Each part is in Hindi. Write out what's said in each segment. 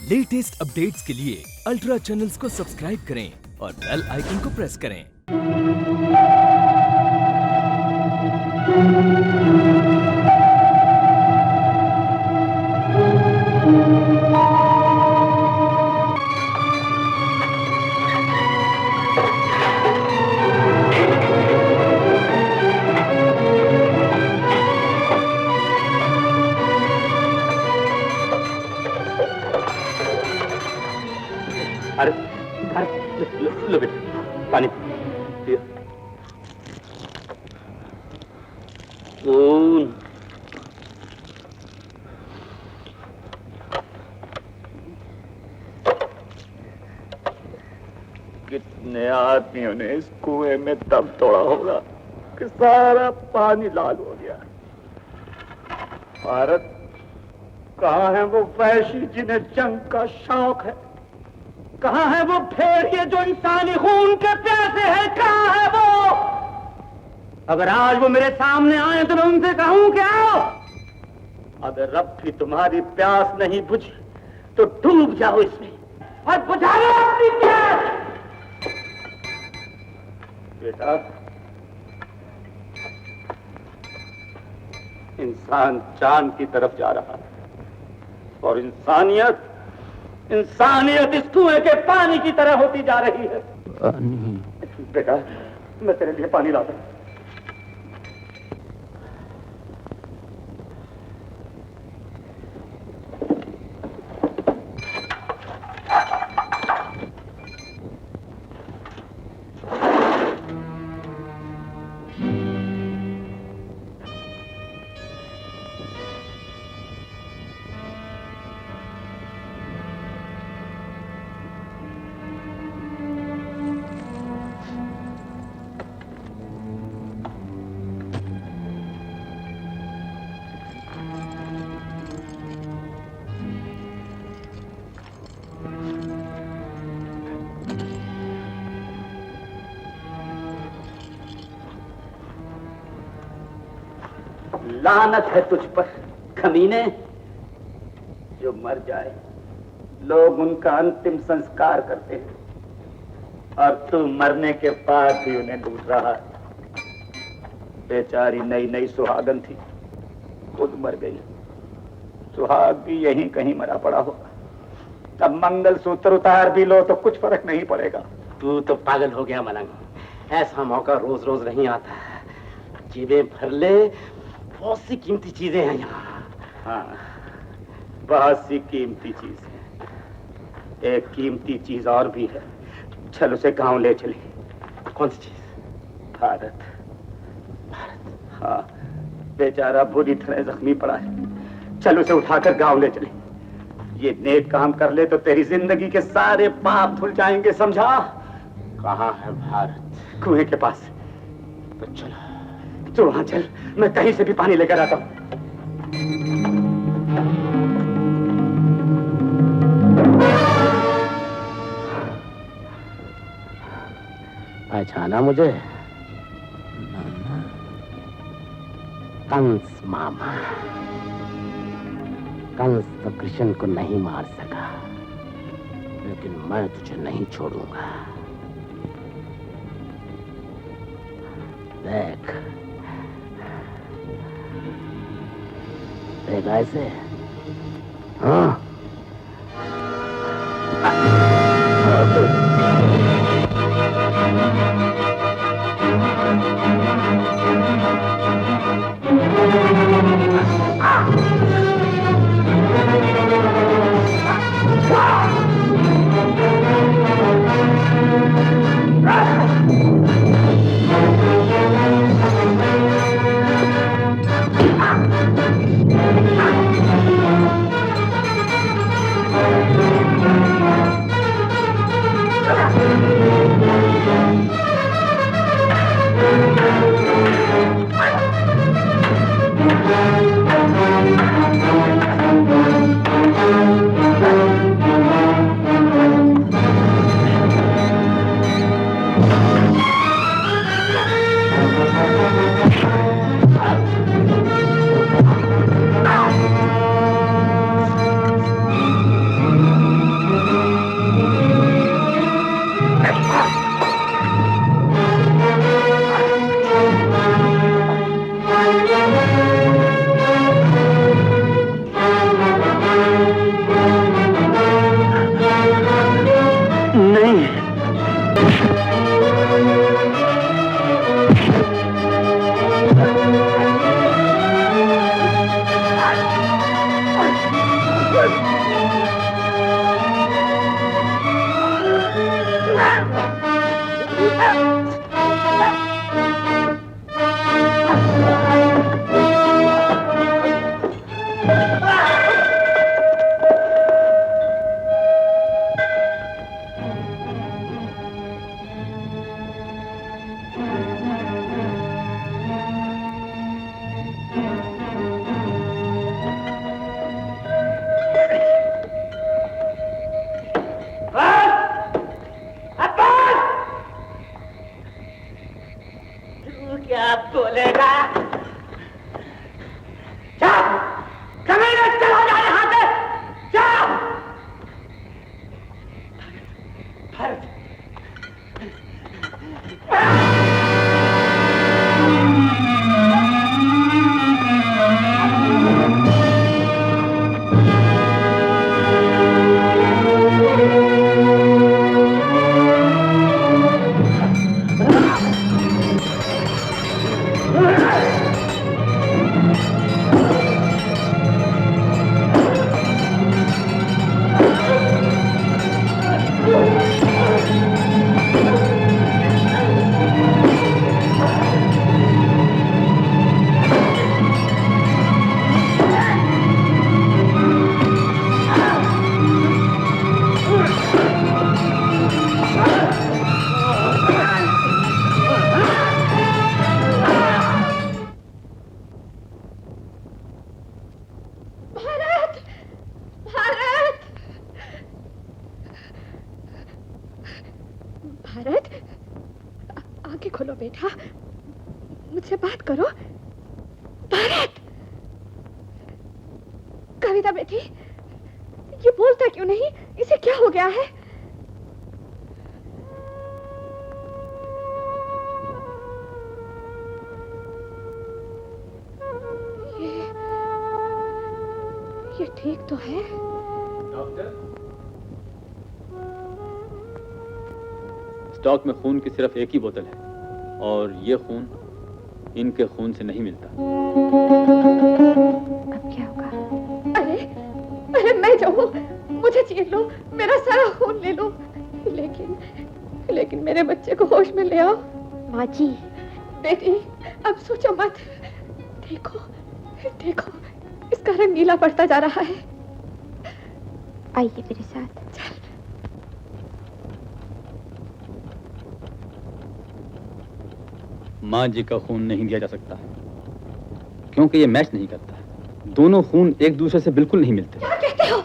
लेटेस्ट अपडेट्स के लिए अल्ट्रा चैनल्स को सब्सक्राइब करें और बेल आइकन को प्रेस करें। अरे अरे लो बेटा पानी पियो। कितने आदमियों ने इस कुएं में दम तोड़ा होगा कि सारा पानी लाल हो गया। भारत कहाँ है वो वैशी जिन्हें जंग का शौक है? कहाँ है वो भेड़िए जो इंसानी खून के प्यासे हैं? कहाँ है वो? अगर आज वो मेरे सामने आए तो मैं उनसे कहूं कि आओ, अगर अब भी तुम्हारी प्यास नहीं बुझी तो डूब जाओ इसमें और बुझा लो अपनी प्यास। बेटा, इंसान चांद की तरफ जा रहा है और इंसानियत इस कुएं के पानी की तरह होती जा रही है। बेटा, मैं तेरे लिए पानी लाता हूं। लानत है तुझ पर कमीने, जो मर जाए लोग उनका अंतिम संस्कार करते हैं और तू मरने के बाद भी उन्हें लूट रहा है। बेचारी नई नई सुहागन थी, खुद मर गई। सुहाग भी यहीं कहीं मरा पड़ा होगा। तब मंगलसूत्र उतार भी लो तो कुछ फर्क नहीं पड़ेगा। तू तो पागल हो गया मलंग, ऐसा मौका रोज रोज नहीं आता। जेबें भर ले, बहुत सी कीमती चीजें हैं यहाँ। हाँ, बहुत सी कीमती चीज है। एक कीमती चीज और भी है, चल उसे गांव ले चले। कौन सी चीज? भारत। भारत? हाँ, बेचारा बुरी तरह जख्मी पड़ा है, चल उसे उठाकर गांव ले चले। ये नेक काम कर ले तो तेरी जिंदगी के सारे पाप धुल जाएंगे, समझा? कहाँ है भारत? कुएं के पास। तो चलो, तू वहां चल, मैं कहीं से भी पानी लेकर आता हूं। पहचाना मुझे? कंस मामा। कंस तो कृष्ण को नहीं मार सका, लेकिन मैं तुझे नहीं छोड़ूंगा। देख, देखा ऐसे? हाँ, क्या बोलेगा? चल, कमीने, चला जा यहाँ से। चल। भरत। भारत, आंखें खोलो बेटा, मुझसे बात करो। भारत, कविता बेटी, ये बोलता क्यों नहीं? इसे क्या हो गया है? ये ठीक तो है? डॉक्टर, स्टॉक में खून की सिर्फ एक ही बोतल है और ये खून इनके खून से नहीं मिलता। अब क्या होगा? अरे अरे मैं जो हूँ, मुझे चीर लो, मेरा सारा खून ले लो, लेकिन मेरे बच्चे को होश में ले आओ। माँ जी। बेटी, अब सोचो मत। देखो देखो, इसका रंग नीला पड़ता जा रहा है। आइए मेरे साथ। चल। माँ जी का खून नहीं दिया जा सकता क्योंकि ये मैच नहीं करता। दोनों खून एक दूसरे से बिल्कुल नहीं मिलते। क्या कहते हो?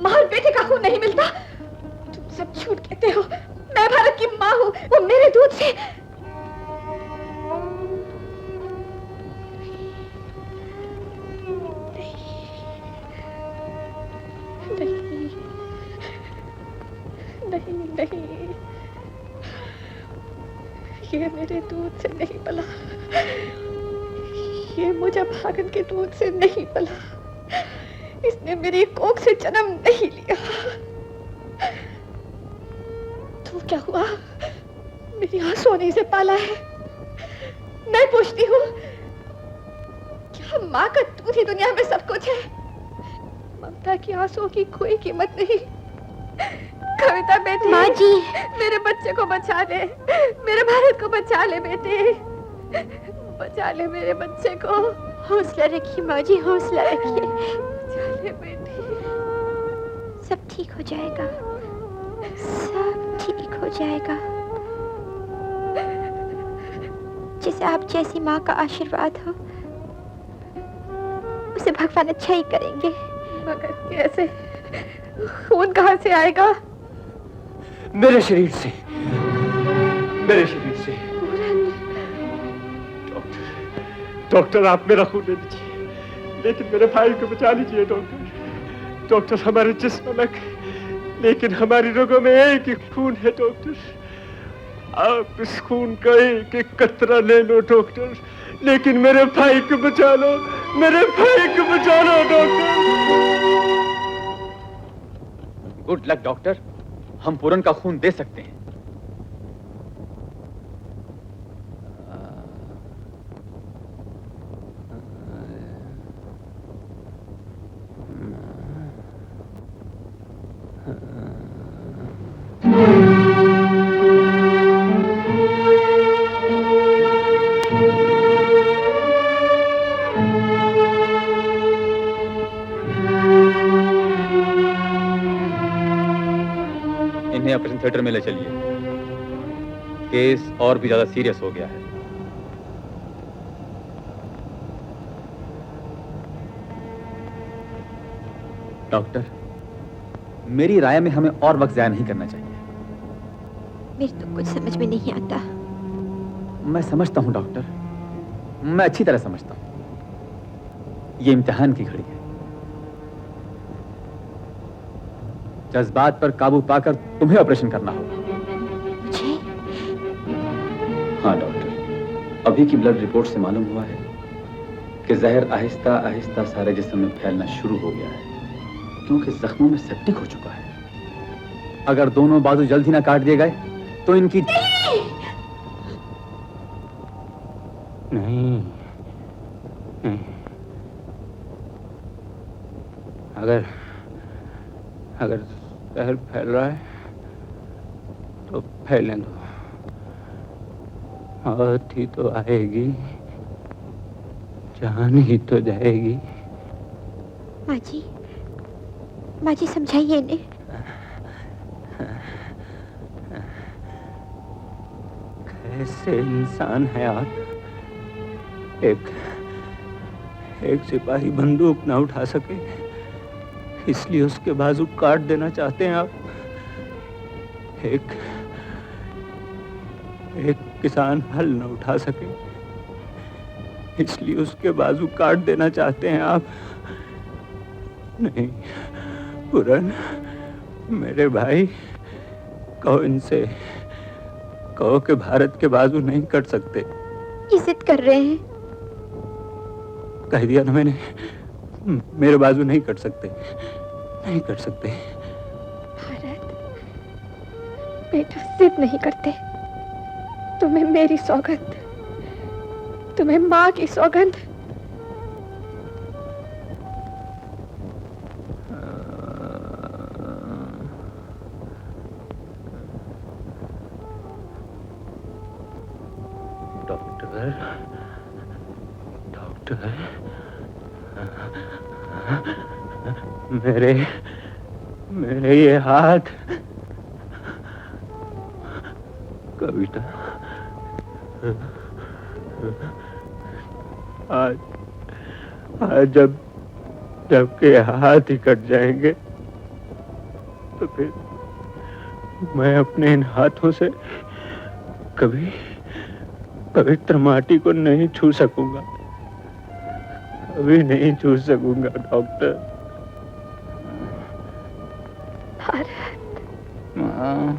माँ और बेटे का खून नहीं मिलता? तुम सब झूठ कहते हो। मैं भारत की माँ हूँ, वो मेरे दूध से। नहीं, ये मेरे दूध से नहीं पला, ये मुझे भागन के दूध से नहीं पला, इसने मेरी कोख से जन्म नहीं लिया। तो क्या हुआ? मेरी आंसुओं ने इसे पाला है। मैं पूछती हूँ, क्या माँ का दूध ही दुनिया में सब कुछ है? ममता की आंसुओं की कोई कीमत नहीं। कविता बेटी, माँ जी, मेरे बच्चे को बचा ले, मेरे भारत को बचा ले बेटे, बचा ले मेरे बच्चे को। हौसला रखिए माँ जी, हौसला रखिए। बचा ले बेटी, सब ठीक हो जाएगा, सब ठीक हो जाएगा। जिसे आप जैसी माँ का आशीर्वाद हो, उसे भगवान अच्छा ही करेंगे। मगर कैसे? खून कहाँ से आएगा? मेरे शरीर से, मेरे शरीर से। डॉक्टर, आप मेरा खून ले लीजिए, लेकिन मेरे भाई को बचा लीजिए। डॉक्टर, डॉक्टर, हमारे जिस्म अलग है, लेकिन हमारी रगों में एक ही खून है। डॉक्टर, आप इस खून का एक एक कतरा ले लो डॉक्टर, लेकिन मेरे भाई को बचा लो, मेरे भाई को बचा लो डॉक्टर। गुड लक डॉक्टर, हम पूरन का खून दे सकते हैं। इन्हें ऑपरेशन थिएटर में ले चलिए। केस और भी ज्यादा सीरियस हो गया है। डॉक्टर, मेरी राय में हमें और वक्त ज़ाया नहीं करना चाहिए। मेरे तो कुछ समझ में नहीं आता। मैं समझता हूं डॉक्टर, मैं अच्छी तरह समझता हूं। ये इम्तिहान की घड़ी है। जज्बात पर काबू पाकर तुम्हें ऑपरेशन करना होगा। मुझे? हाँ डॉक्टर, अभी की ब्लड रिपोर्ट से मालूम हुआ है कि जहर आहिस्ता आहिस्ता सारे जिस्म में फैलना शुरू हो गया है, क्योंकि जख्मों में सेप्टिक हो चुका है। अगर दोनों बाजू जल्द ही ना काट दिए गए तो इनकी नहीं, नहीं। अगर जहर फैल रहा है तो फैलने दो। मौत ही तो आएगी, जान ही तो जाएगी। माँ जी समझाइए इन्हें। कैसे इंसान है आप? एक सिपाही बंदूक ना उठा सके, इसलिए उसके बाजू काट देना चाहते हैं आप। एक किसान हल न उठा सके, इसलिए उसके बाजू काट देना चाहते हैं आप। नहीं पूरन, मेरे भाई, कहो इनसे, कहो कि भारत के बाजू नहीं कट सकते। ये जिद कर रहे हैं। कह दिया ना मैंने, मेरे बाजू नहीं कट सकते, नहीं कट सकते। भारत, बेटा जिद नहीं करते। तुम्हें मेरी सौगंध, तुम्हें माँ की सौगंध। डॉक्टर, मेरे ये हाथ। कविता, आज जब के हाथ ही कट जाएंगे तो फिर मैं अपने इन हाथों से कभी पवित्र माटी को नहीं छू सकूंगा, कभी नहीं छू सकूंगा डॉक्टर। भारत, माँ,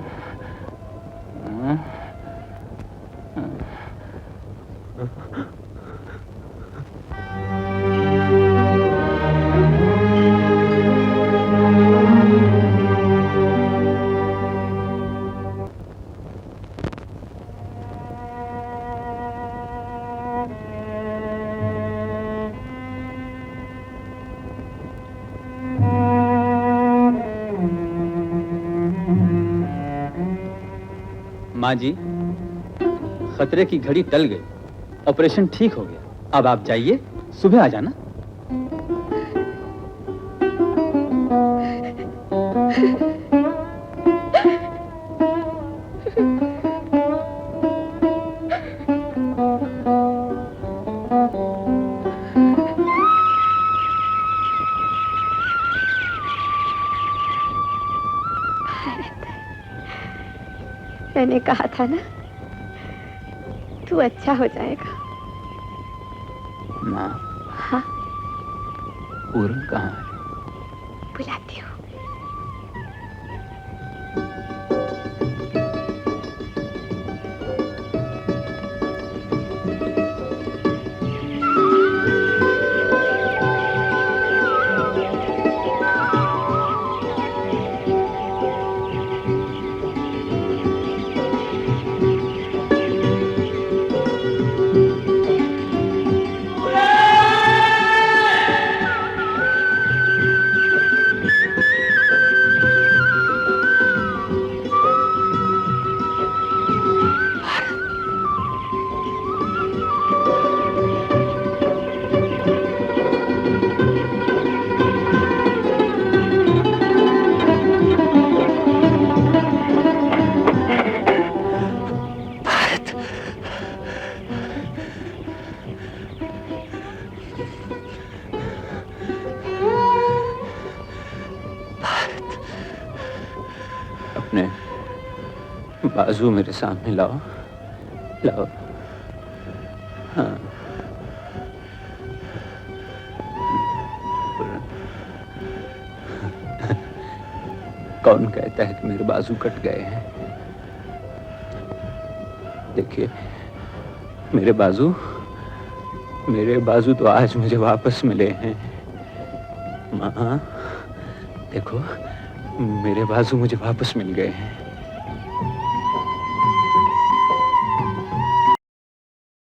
माँ जी, खतरे की घड़ी टल गई, ऑपरेशन ठीक हो गया। अब आप जाइए, सुबह आ जाना। मैंने कहा था ना, तू अच्छा हो जाएगा। माँ, हाँ, पूरन कहाँ है? बुलाती हूँ। अपने बाजू मेरे सामने लाओ, लाओ। हाँ। कौन कहता है कि मेरे बाजू कट गए हैं? देखिए, मेरे बाजू तो आज मुझे वापस मिले हैं। माँ, देखो, मेरे बाजू मुझे वापस मिल गए हैं।